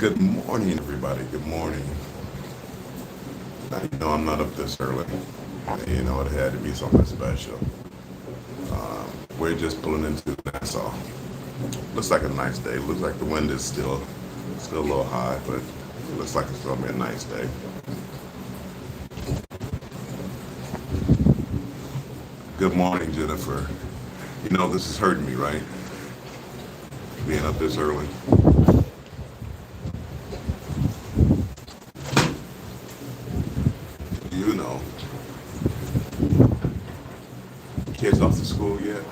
Good morning, everybody. Good morning. Now, I'm not up this early. It had to be something special. We're just pulling into Nassau. Looks like a nice day. Looks like the wind is still a little high, but it looks like it's gonna be a nice day. Good morning, Jennifer. This is hurting me, right? Being up this early. You know, kids off to school yet?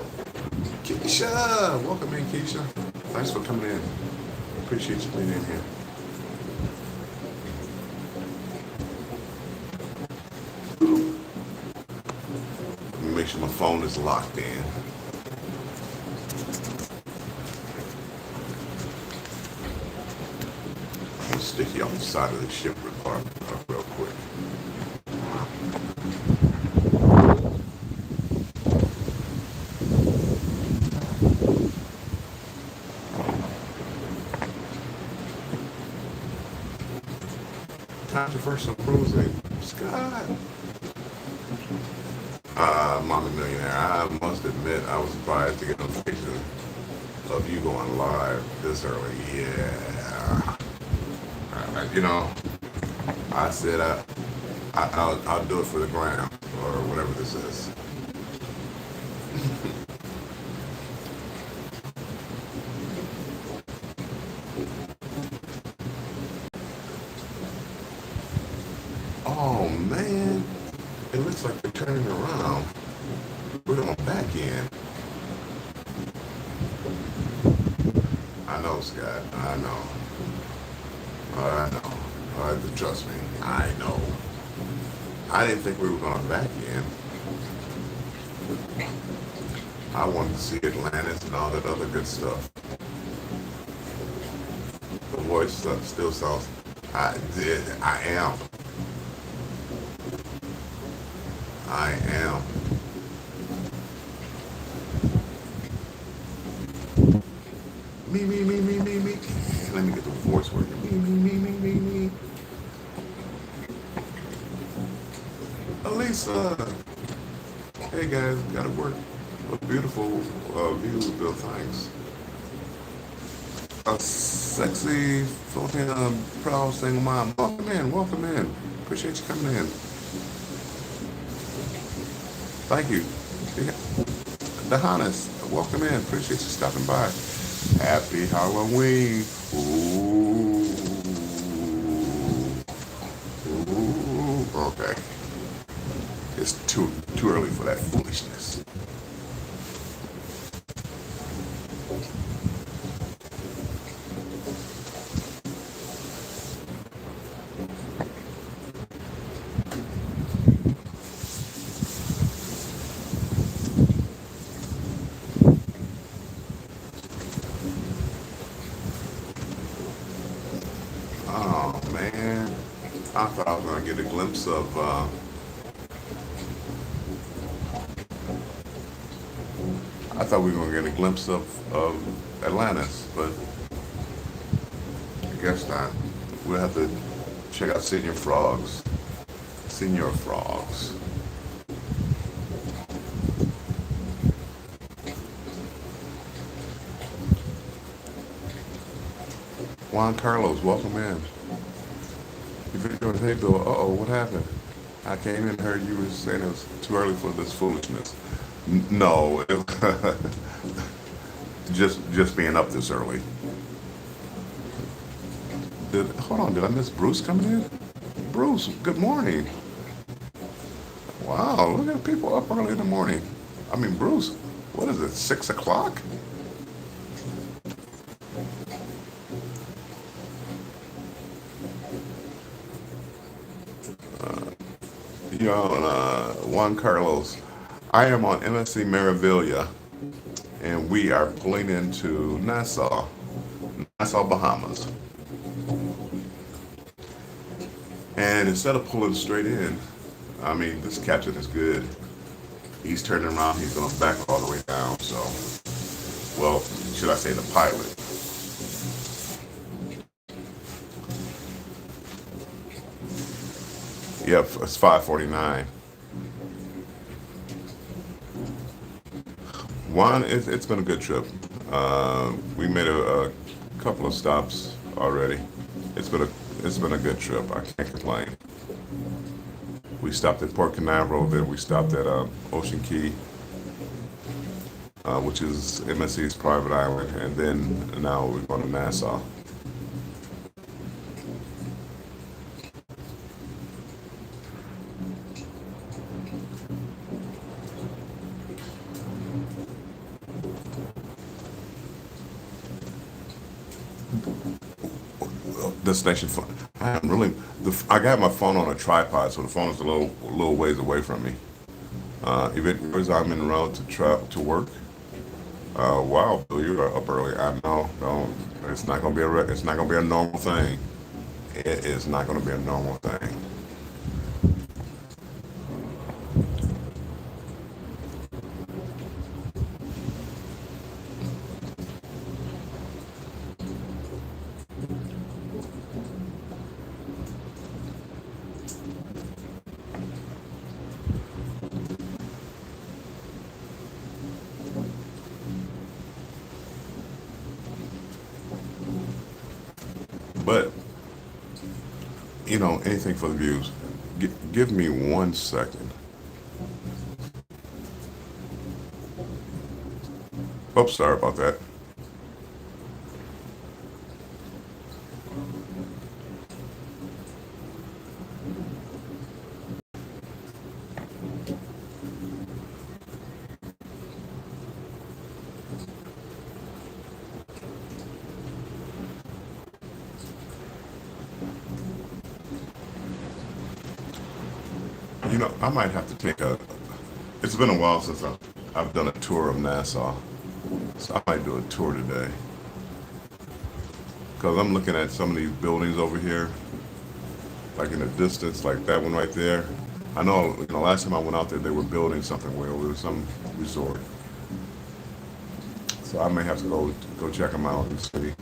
Keisha, welcome in, Keisha. Thanks for coming in. Appreciate you being in here. Let me make sure my phone is locked in. I'm gonna stick you on the side of the ship real quick. Controversial cruising. Scott. Mommy Millionaire. I must admit, I was surprised to get a notification of you going live this early. Yeah. I said I'll do it for the gram or whatever this is. Oh man, it looks like they're turning around. We're on back end. I know, Scott. I know. I know. Trust me. I know. I didn't think we were going back in. I wanted to see Atlantis and all that other good stuff. The voice still sounds. I did. I am. I am. Me. Let me get the voice working. Me. Elisa. Hey guys, gotta work. A beautiful view, Bill. Thanks. A sexy Filipino proud single mom. Welcome in. Welcome in. Appreciate you coming in. Thank you. Dahanis, welcome in. Appreciate you stopping by. Happy Halloween. Ooh. Ooh. Okay. It's too early for that foolishness. Oh man. I thought I was gonna get a glimpse of I thought we were gonna get a glimpse of Atlantis, but I guess not. We'll have to check out Senior Frogs. Senior Frogs. Juan Carlos, welcome in. You doing, hey Bill, what happened? I came in and heard you were saying it was too early for this foolishness. No, just being up this early. Hold on, did I miss Bruce coming in? Bruce, good morning. Wow, look at people up early in the morning. I mean, Bruce, what is it, 6 o'clock? Juan Carlos. I am on MSC Meraviglia, and we are pulling into Nassau Bahamas. And instead of pulling straight in, I mean, this captain is good. He's turning around, he's going to back all the way down. So, well, should I say the pilot? Yep, it's 5:49. One, it's been a good trip. We made a couple of stops already. It's been a it's been a good trip. I can't complain. We stopped at Port Canaveral, then we stopped at Ocean Key, which is MSC's private island, and then now we're going to Nassau. Destination phone. I am really. I got my phone on a tripod, so the phone is a little ways away from me. Even I'm en route to to work. Wow, Bill, you are up early. I know. Don't. It's not gonna be it's not gonna be a normal thing. It is not gonna be a normal thing. But anything for the views. Give me 1 second. Oops, sorry about that. I might have to take a. It's been a while since I've done a tour of Nassau, so I might do a tour today. Because I'm looking at some of these buildings over here, like in the distance, like that one right there. I know, last time I went out there, they were building something where it was some resort. So I may have to go check them out and see.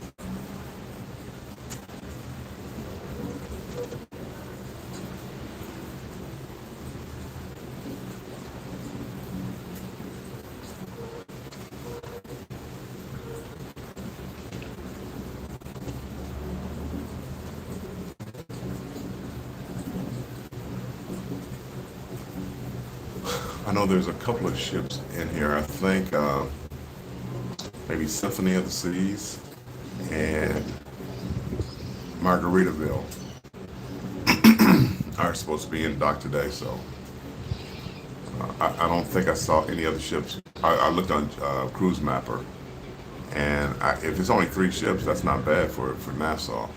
I know there's a couple of ships in here. I think maybe Symphony of the Seas and Margaritaville are supposed to be in dock today. So I don't think I saw any other ships. I looked on Cruise Mapper, and if it's only 3 ships, that's not bad for Nassau.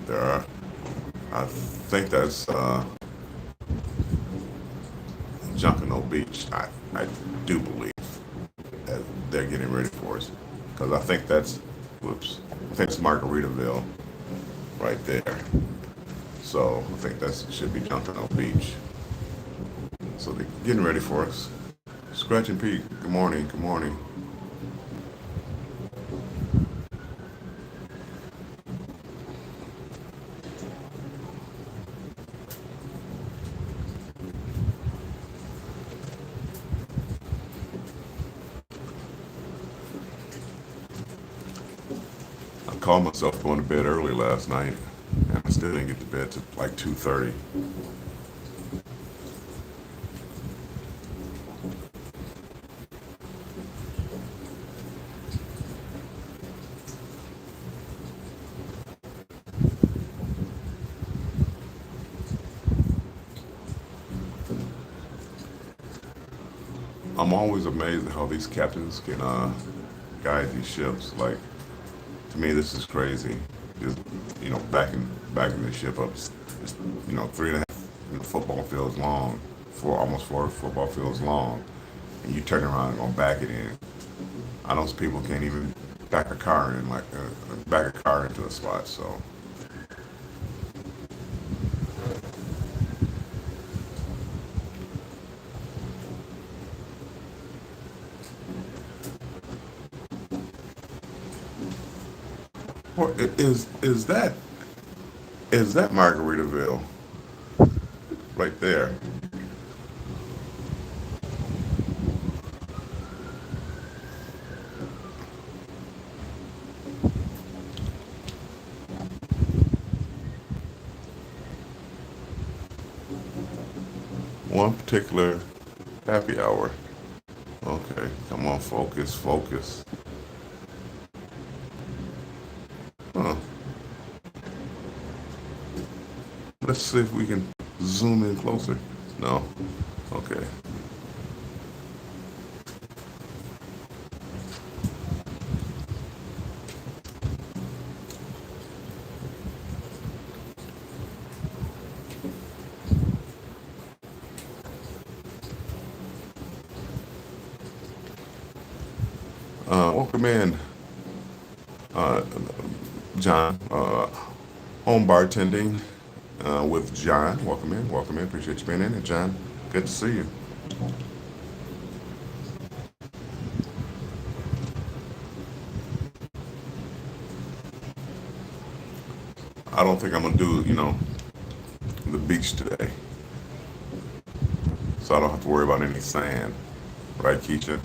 There are, I think that's Junkanoo Beach. I do believe that they're getting ready for us because I think that's, whoops, I think it's Margaritaville right there. So I think that should be Junkanoo Beach. So they're getting ready for us. Scratch and Pete, good morning, good morning. I called myself going to bed early last night, and I still didn't get to bed till like 2:30. I'm always amazed at how these captains can guide these ships. Like, to me, this is crazy. Just backing the ship up. It's, 3.5 football fields long, almost 4 football fields long, and you turn around and gonna back it in. I know some people can't even. back a car in, like back a car into a spot. So, well, is that Margaritaville right there? One particular happy hour. Okay, come on, focus, focus. Huh. Let's see if we can zoom in closer. No. Okay. Welcome in, uh, John. Home bartending with John. Welcome in. Welcome in. Appreciate you being in it, John. Good to see you. I don't think I'm gonna do, the beach today, so I don't have to worry about any sand, right, Keisha?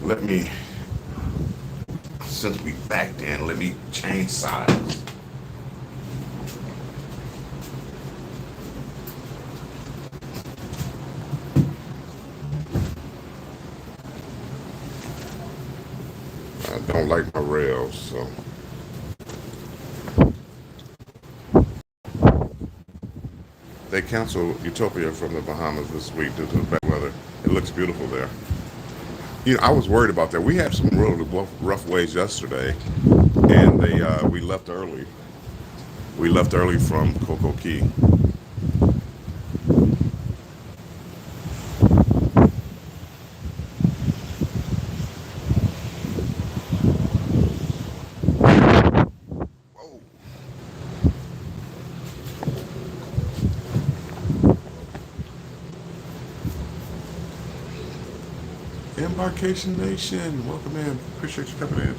Let me, since we backed in, let me change sides. I don't like my rails, so they canceled Utopia from the Bahamas this week due to the bad weather. It looks beautiful there. I was worried about that. We had some really rough waves yesterday, and we left early. We left early from Coco Key. Whoa. Embarkation Nation, welcome in. Appreciate you coming in.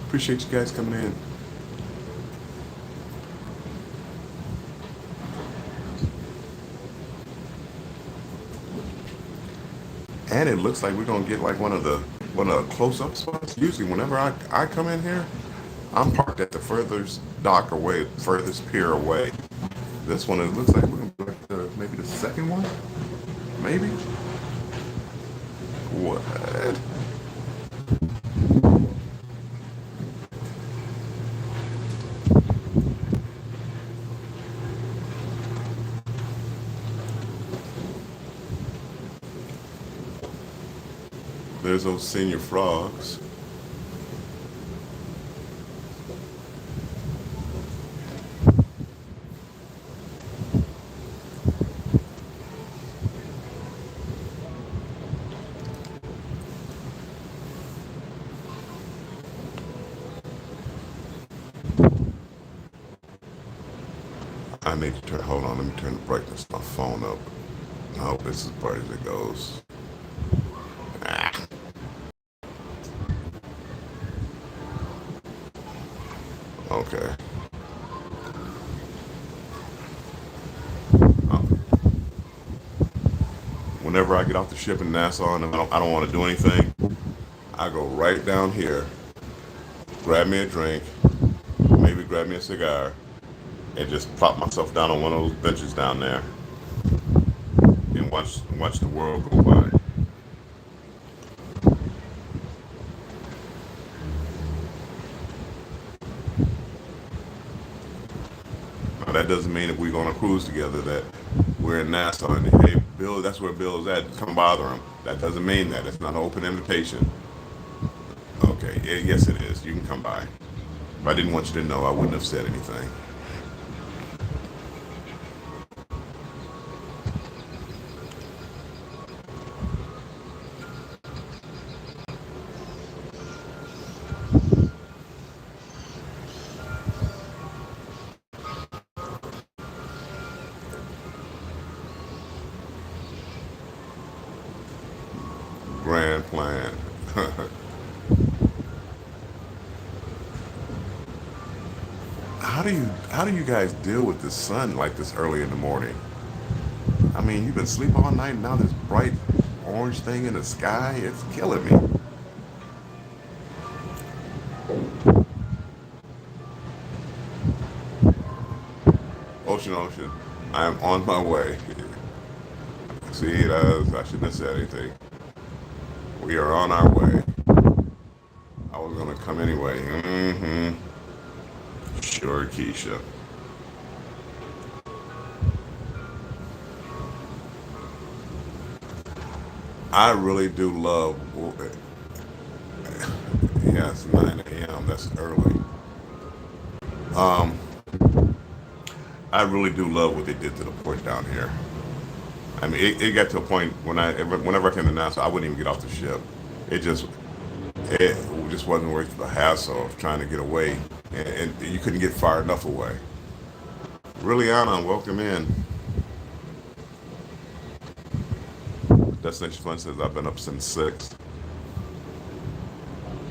Appreciate you guys coming in. And it looks like we're gonna get like one of the close-up spots. Usually, whenever I come in here, I'm parked at the furthest dock away, furthest pier away. This one, it looks like we're gonna be like maybe the second one, maybe. What? There's those senior frogs. I need to turn. Hold on, let me turn the brightness of my phone up. I hope it's as bright as it goes. Ah, okay. Uh, Whenever I get off the ship in Nassau and I don't want to do anything, I go right down here, grab me a drink, maybe grab me a cigar, and just plop myself down on one of those benches down there and watch the world go by. Now that doesn't mean if we're going to cruise together that we're in Nassau and hey, Bill, that's where Bill's at. Come bother him. That doesn't mean that. It's not an open invitation. Okay, yes, it is. You can come by. If I didn't want you to know, I wouldn't have said anything. Grand plan. How do you guys deal with the sun like this early in the morning? I mean, you've been asleep all night and now this bright orange thing in the sky, it's killing me. Ocean, ocean, I am on my way. See, I shouldn't have said anything. We are on our way. I was gonna come anyway. Mm-hmm. Sure, Keisha. I really do love. Yeah, it's 9 a.m. That's early. Um, I really do love what they did to the port down here. I mean, it got to a point whenever I came to Nassau, I wouldn't even get off the ship. It just, it just wasn't worth the hassle of trying to get away, and you couldn't get far enough away. Really, Anna, welcome in. Destination Fun says I've been up since 6.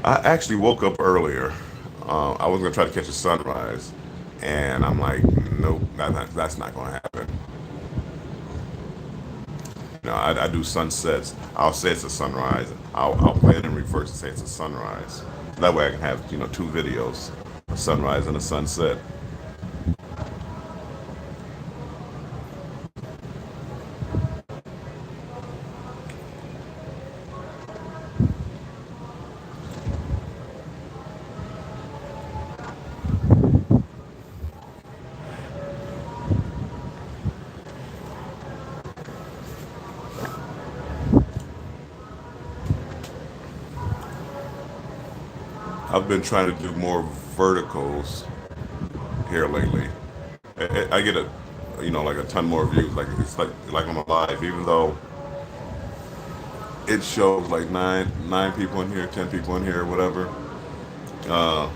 I actually woke up earlier. I was gonna try to catch a sunrise, and I'm like, nope, that's not gonna happen. You know, I do sunsets. I'll say it's a sunrise. I'll play it in reverse and say it's a sunrise. That way I can have, two videos, a sunrise and a sunset. I've been trying to do more verticals here lately. I get like a ton more views. Like it's like I'm alive, even though it shows like nine people in here, 10 people in here, whatever. Uh,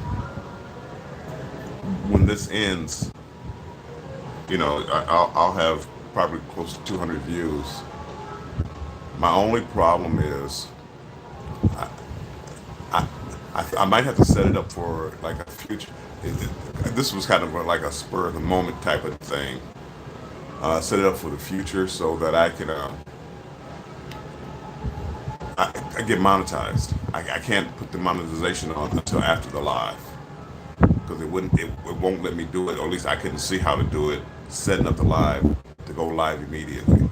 when this ends, I'll have probably close to 200 views. My only problem is I, I might have to set it up for like a future. This was kind of like a spur of the moment type of thing. Set it up for the future so that I can I get monetized. I can't put the monetization on until after the live because it won't let me do it, or at least I couldn't see how to do it. Setting up the live to go live immediately.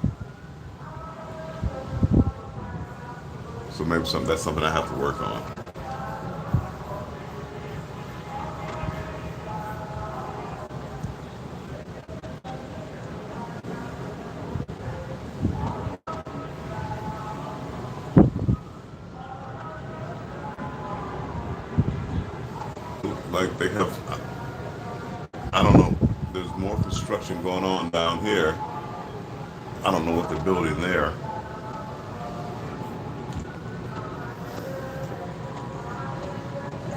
So maybe that's something I have to work on. Like they have, I don't know. There's more construction going on down here. I don't know what they're building there.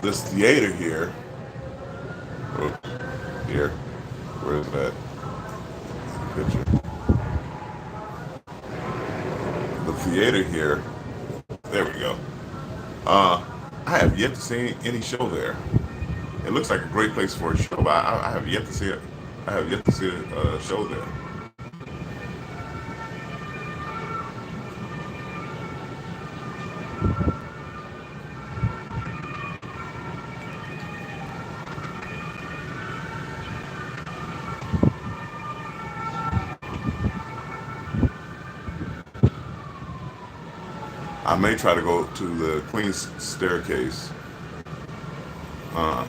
This theater here, oh, here, where is that picture? The theater here, there we go. I have yet to see any show there. It looks like a great place for a show, but I have yet to see it. I have yet to see a show there. I may try to go to the Queen's Staircase. Uh,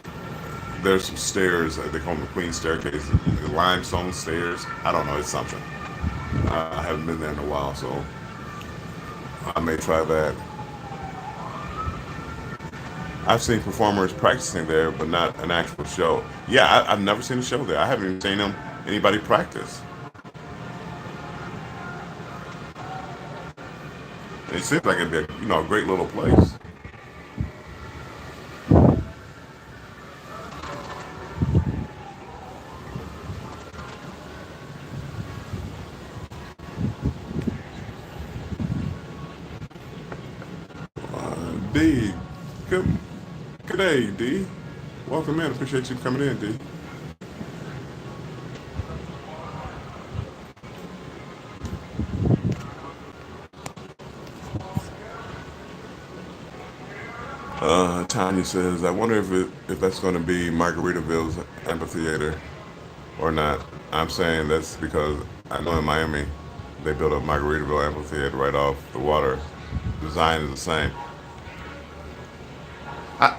there's some stairs. They call them the Queen Staircase, the limestone stairs. I don't know. It's something. I haven't been there in a while, so I may try that. I've seen performers practicing there, but not an actual show. Yeah, I've never seen a show there. I haven't even seen anybody practice. It seems like it'd be a great little place. D, good, good day, D. Welcome in. Appreciate you coming in, D. Tanya says, I wonder if that's going to be Margaritaville's amphitheater or not. I'm saying that's because I know in Miami they built a Margaritaville amphitheater right off the water. Design is the same. I,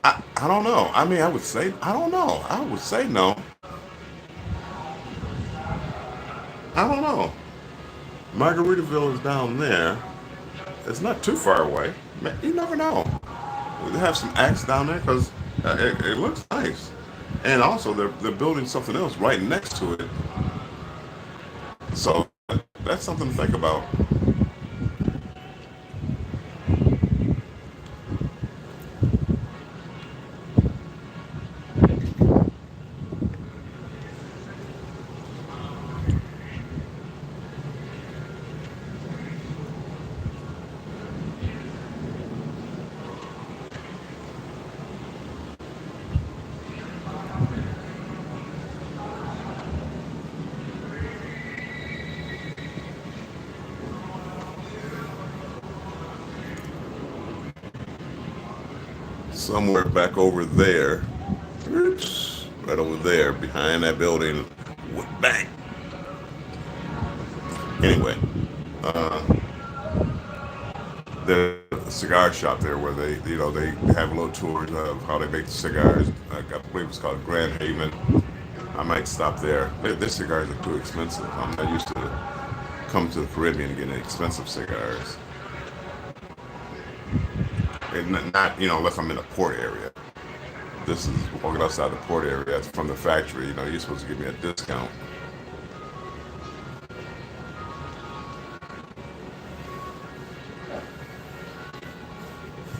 I don't know. I mean, I would say I don't know. I would say no. I don't know. Margaritaville is down there. It's not too far away. You never know. They have some acts down there because it looks nice. And also, they're building something else right next to it. So that's something to think about. Somewhere back over there, oops, right over there, behind that building, bang. Anyway, uh, there's a cigar shop there where they have little tours of how they make the cigars. I believe it's called Grand Haven. I might stop there. Their cigars are too expensive. I'm not used to coming to the Caribbean and getting expensive cigars. And not unless I'm in a port area. This is walking outside the port area. It's from the factory. You're supposed to give me a discount.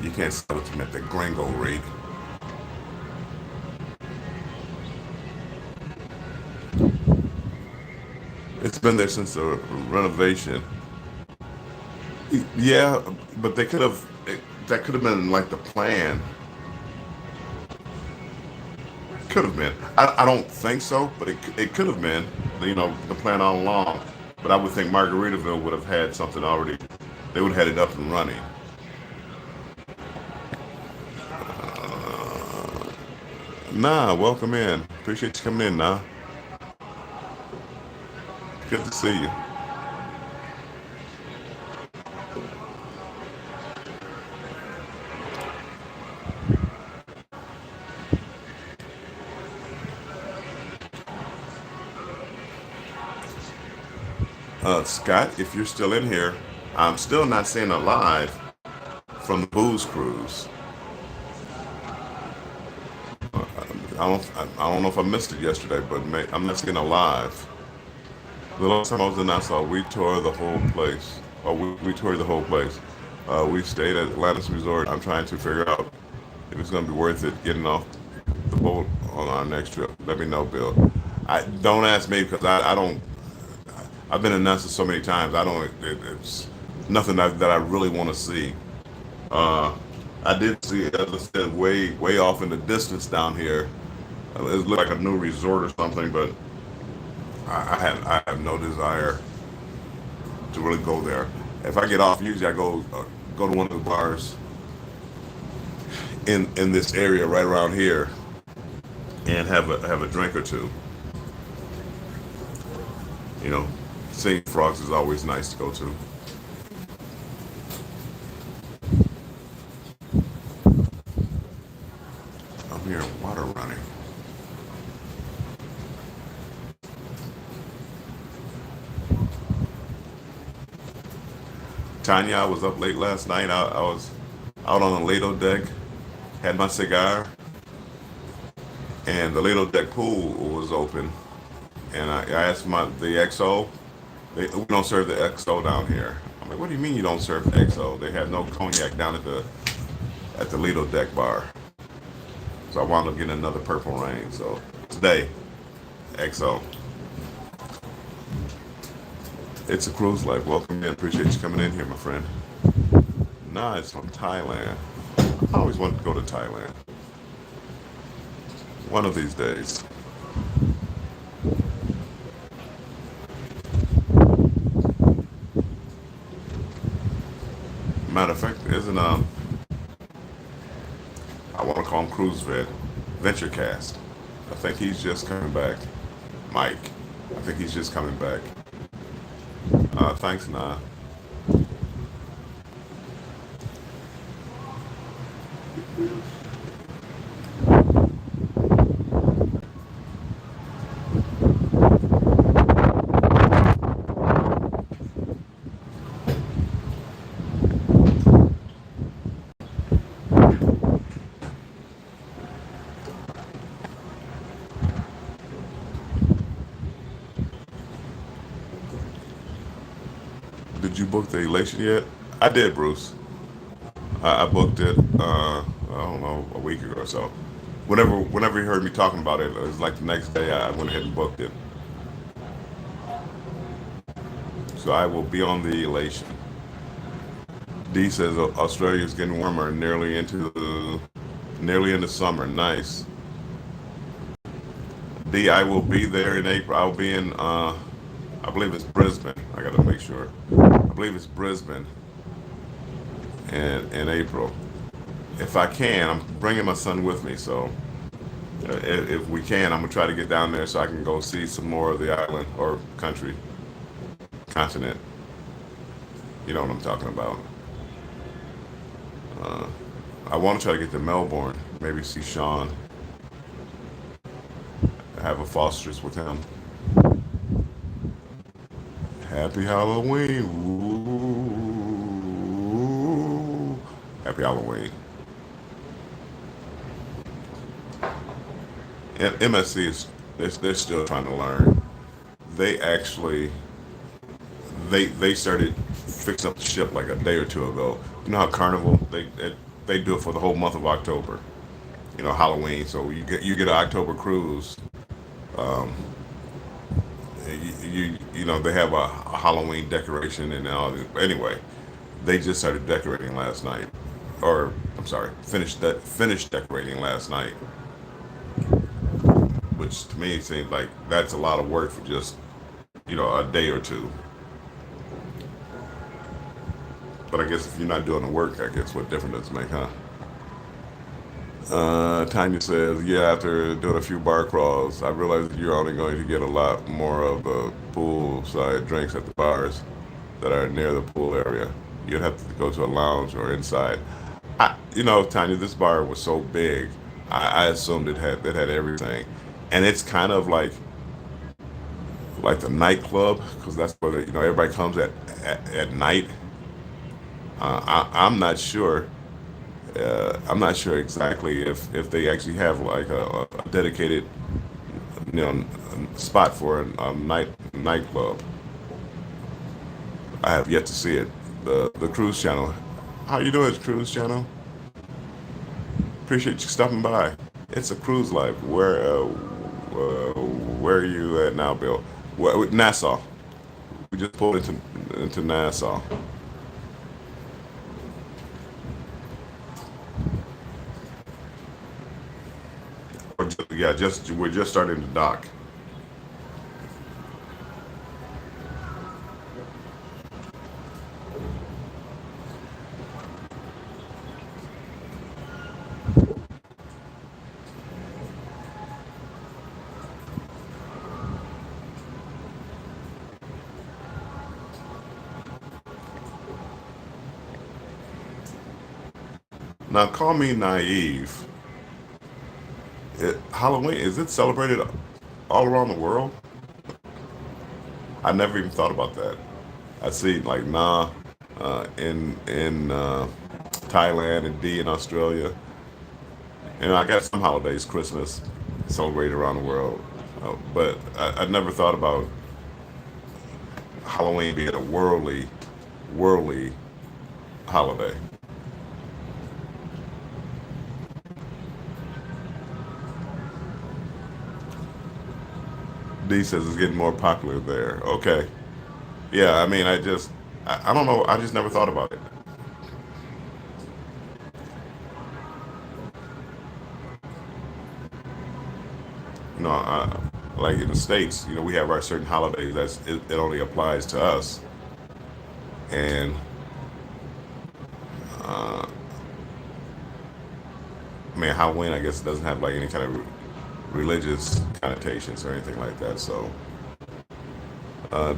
You can't sell it to me at the gringo rate. It's been there since the renovation. Yeah, but they could have. That could have been like the plan. Could have been. I don't think so, but it could have been. The plan all along. But I would think Margaritaville would have had something already. They would have had it up and running. Nah, welcome in. Appreciate you coming in, Nah. Good to see you. Scott, if you're still in here, I'm still not seeing a live from the booze cruise. I don't know if I missed it yesterday, but I'm not seeing a live. The last time I was in Nassau, we toured the whole place. Or we toured the whole place. We stayed at Atlantis Resort. I'm trying to figure out if it's going to be worth it getting off the boat on our next trip. Let me know, Bill. I don't ask me because I don't. I've been in Nassau so many times. I don't. It's nothing that I really want to see. Uh, I did see, as I said, way off in the distance down here. It looked like a new resort or something, but I have no desire to really go there. If I get off, usually I go to one of the bars in this area right around here and have a drink or two. You know, seeing frogs is always nice to go to. I'm hearing water running. Tanya, I was up late last night. I was out on the Lido deck, had my cigar, and the Lido deck pool was open. And I asked the XO. We don't serve the XO down here. I'm like, what do you mean you don't serve the XO? They had no cognac down at the Lido deck bar. So I wound up getting another Purple Rain. So today, XO. It's a cruise life. Welcome in. Appreciate you coming in here, my friend. Nah, it's from Thailand. I always wanted to go to Thailand. One of these days. Matter of fact, isn't I want to call him Cruise Vet, VentureCast. I think he's just coming back. Mike. I think he's just coming back. Thanks, Nah. Did you book the elation yet? I did, Bruce. I booked it. I don't know, a week ago or so. Whenever you heard me talking about it, it was like the next day. I went ahead and booked it. So I will be on the elation. D says Australia is getting warmer, nearly into summer. Nice. D, I will be there in April. I'll be in. I believe it's Brisbane. I got to make sure. I believe it's Brisbane in April. If I can, I'm bringing my son with me. So if we can, I'm gonna try to get down there so I can go see some more of the island or continent. You know what I'm talking about. Uh, I want to try to get to Melbourne. Maybe see Sean. Have a Foster's with him. Happy Halloween. Ooh. Happy Halloween. And MSC they're still trying to learn. They actually they started fixing up the ship like a day or two ago. You know how Carnival they do it for the whole month of October. You know, Halloween. So you get an October cruise. Um, you know they have a Halloween decoration and all. Anyway, they just started decorating last night, or I'm sorry, finished decorating last night, which to me seems like that's a lot of work for just a day or two. But I guess if you're not doing the work, I guess what difference does it make, huh? Tanya says, yeah, after doing a few bar crawls, I realized that you're only going to get a lot more of the poolside drinks at the bars that are near the pool area. You'd have to go to a lounge or inside. Tanya, this bar was so big, I assumed it had everything, and it's kind of like the nightclub because that's where everybody comes at night. I'm not sure. I'm not sure exactly if they actually have like a dedicated spot for a nightclub. I have yet to see it. The cruise channel. How you doing, cruise channel? Appreciate you stopping by. It's a cruise life. Where are you at now, Bill? Nassau. We just pulled into Nassau. Yeah, we're just starting to dock. Now, call me naive. Halloween, is it celebrated all around the world? I never even thought about that. I see, like, nah, in Thailand and D in Australia. And I got some holidays, Christmas, celebrated around the world. But I never thought about Halloween being a worldly holiday. D says it's getting more popular there. Okay. Yeah, I mean, I don't know. I just never thought about it. You know, like in the States, we have our certain holidays it only applies to us. And I mean, Halloween, I guess, doesn't have like any kind of religious connotations or anything like that. So,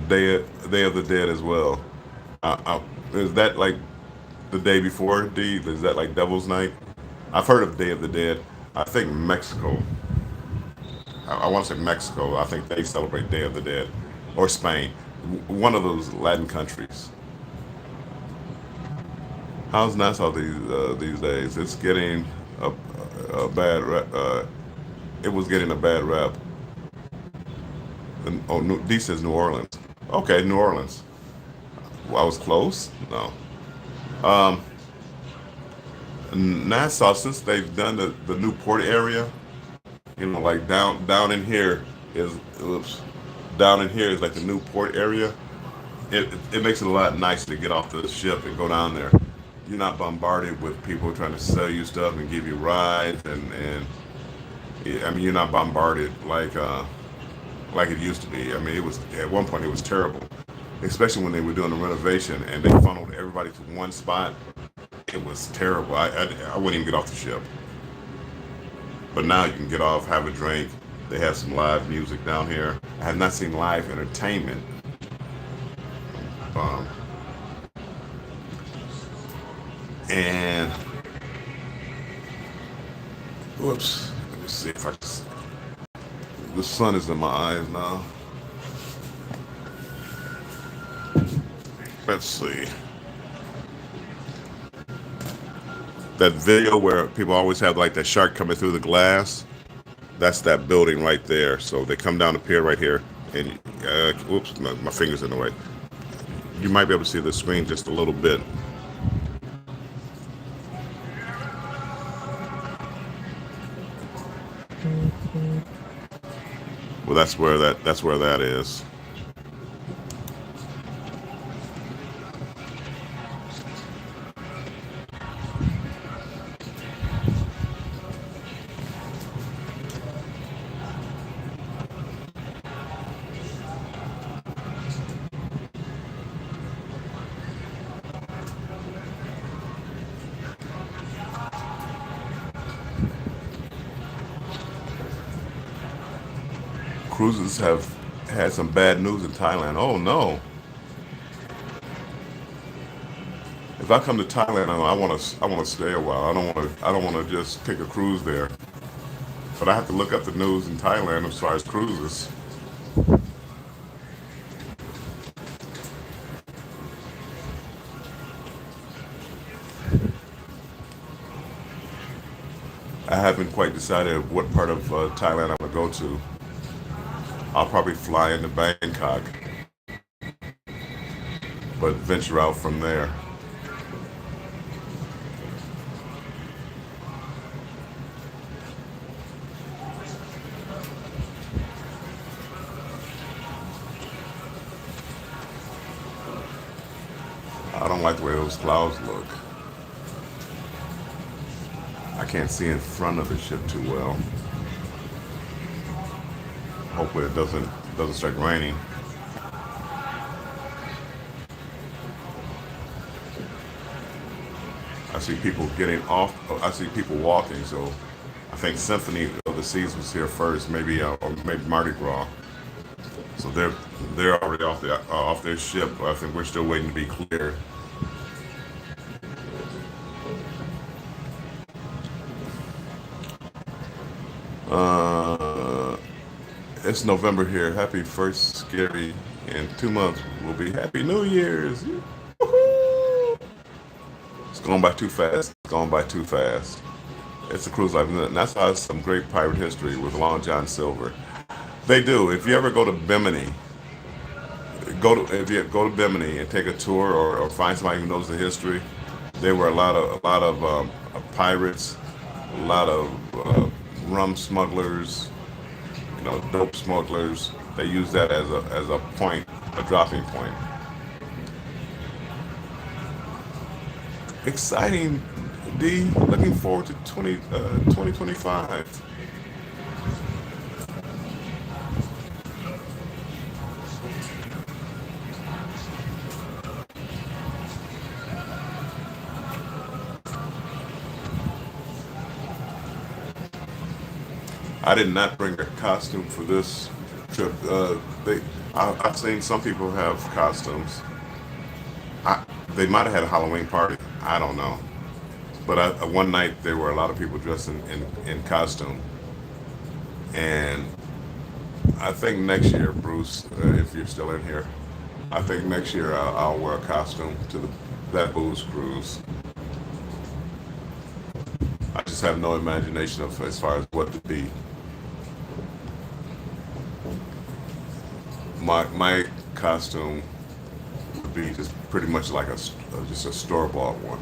Day of the Dead as well. Is that like the day before D? Is that like Devil's Night? I've heard of Day of the Dead. I think Mexico. I want to say Mexico. I think they celebrate Day of the Dead, or Spain, one of those Latin countries. How's Nassau these days? It's getting a bad rep. It was getting a bad rep. And, oh, D says New Orleans. Okay, New Orleans. Well, I was close. No. Um, Nassau, since they've done the new port area, like down in here is oops, down in here is like the new port area. It makes it a lot nicer to get off the ship and go down there. You're not bombarded with people trying to sell you stuff and give you rides, and yeah, I mean you're not bombarded like it used to be. I mean it was at one point it was terrible, especially when they were doing the renovation and they funneled everybody to one spot. It was terrible. I wouldn't even get off the ship. But now you can get off, have a drink. They have some live music down here. I have not seen live entertainment. Um, and whoops, let me see if I can. The sun is in my eyes now. Let's see. That video where people always have like that shark coming through the glass. That's that building right there. So they come down the pier right here, and oops, my finger's in the way. You might be able to see the screen just a little bit. Well, that's where that is. Cruises have had some bad news in Thailand. Oh no! If I come to Thailand, I want to stay a while. I don't want to just take a cruise there. But I have to look up the news in Thailand as far as cruises. I haven't quite decided what part of Thailand I'm gonna go to. I'll probably fly into Bangkok, but venture out from there. I don't like the way those clouds look. I can't see in front of the ship too well. Hopefully it doesn't start raining. I see people getting off. I see people walking. So I think Symphony of the Seas was here first, maybe or maybe Mardi Gras. So they're already off their ship. I think we're still waiting to be cleared. Uh, it's November here. Happy first scary in 2 months. Will be Happy New Year's. Woo-hoo! It's going by too fast. It's going by too fast. It's a cruise line. And that's how it's some great pirate history with Long John Silver. They do. If you ever go to Bimini, if you go to Bimini and take a tour, or find somebody who knows the history, there were a lot of pirates, a lot of rum smugglers, dope smugglers. They use that as a point, a dropping point. Exciting, D. Looking forward to 2025. I did not bring a costume for this trip. I've seen some people have costumes. They might have had a Halloween party. I don't know. But one night there were a lot of people dressed in costume, and I think next year, Bruce, if you're still in here, I think next year I'll wear a costume to that booze cruise. I just have no imagination of as far as what to be. My costume would be just pretty much like just a store bought one.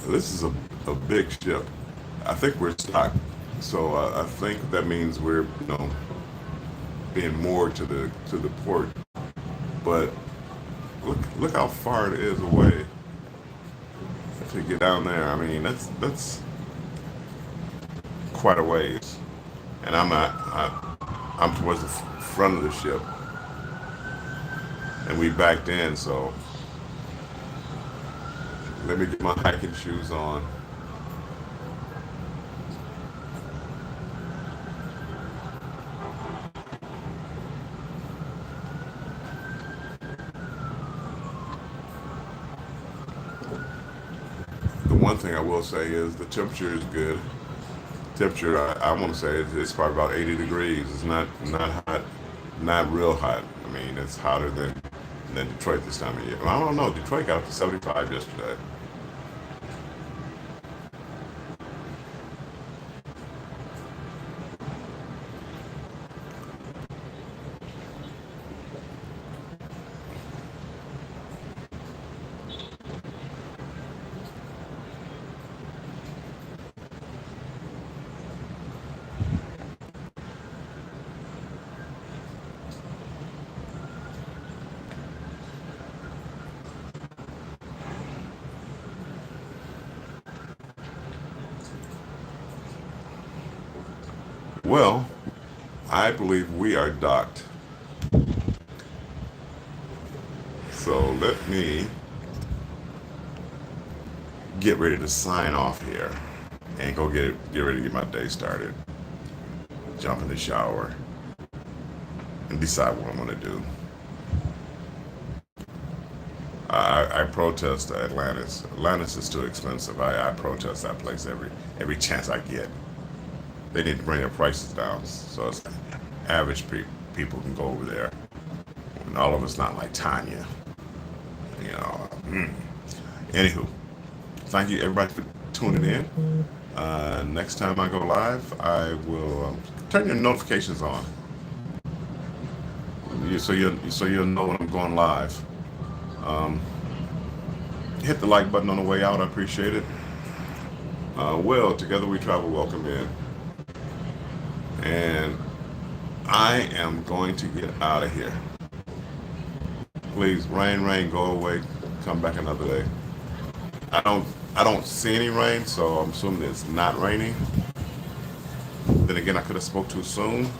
This is a big ship. I think we're stocked, so I think that means we're being moored to the port. But look how far it is away to get down there. I mean that's quite a ways, and I'm towards the front of the ship, and we backed in. So let me get my hiking shoes on. The one thing I will say is the temperature is good. Temperature, I want to say it's probably about 80 degrees. It's not hot, not real hot. I mean, it's hotter than Detroit this time of year. Well, I don't know. Detroit got up to 75 yesterday. Well, I believe we are docked. So let me get ready to sign off here and go get ready to get my day started. Jump in the shower and decide what I'm gonna do. I protest Atlantis. Atlantis is too expensive. I protest that place every chance I get. They need to bring their prices down so it's average people can go over there. And all of us not like Tanya, you know. Anywho, thank you everybody for tuning in. Next time I go live, I will turn your notifications on, so you'll know when I'm going live. Hit the like button on the way out. I appreciate it. Will, together we travel. Welcome in. And I am going to get out of here. Please, rain, go away. Come back another day. I don't see any rain, so I'm assuming it's not raining. Then again, I could have spoke too soon.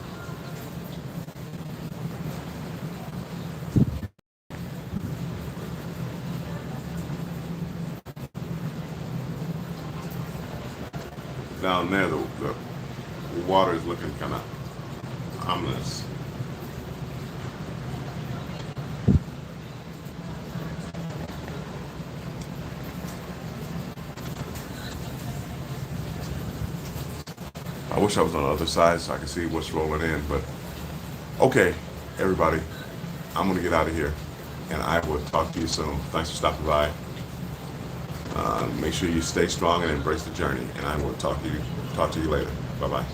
down there, the water is looking kind of ominous. I wish I was on the other side so I could see what's rolling in, but okay, everybody, I'm gonna get out of here, and I will talk to you soon. Thanks for stopping by. Make sure you stay strong and embrace the journey, and I will talk to you later. Bye bye.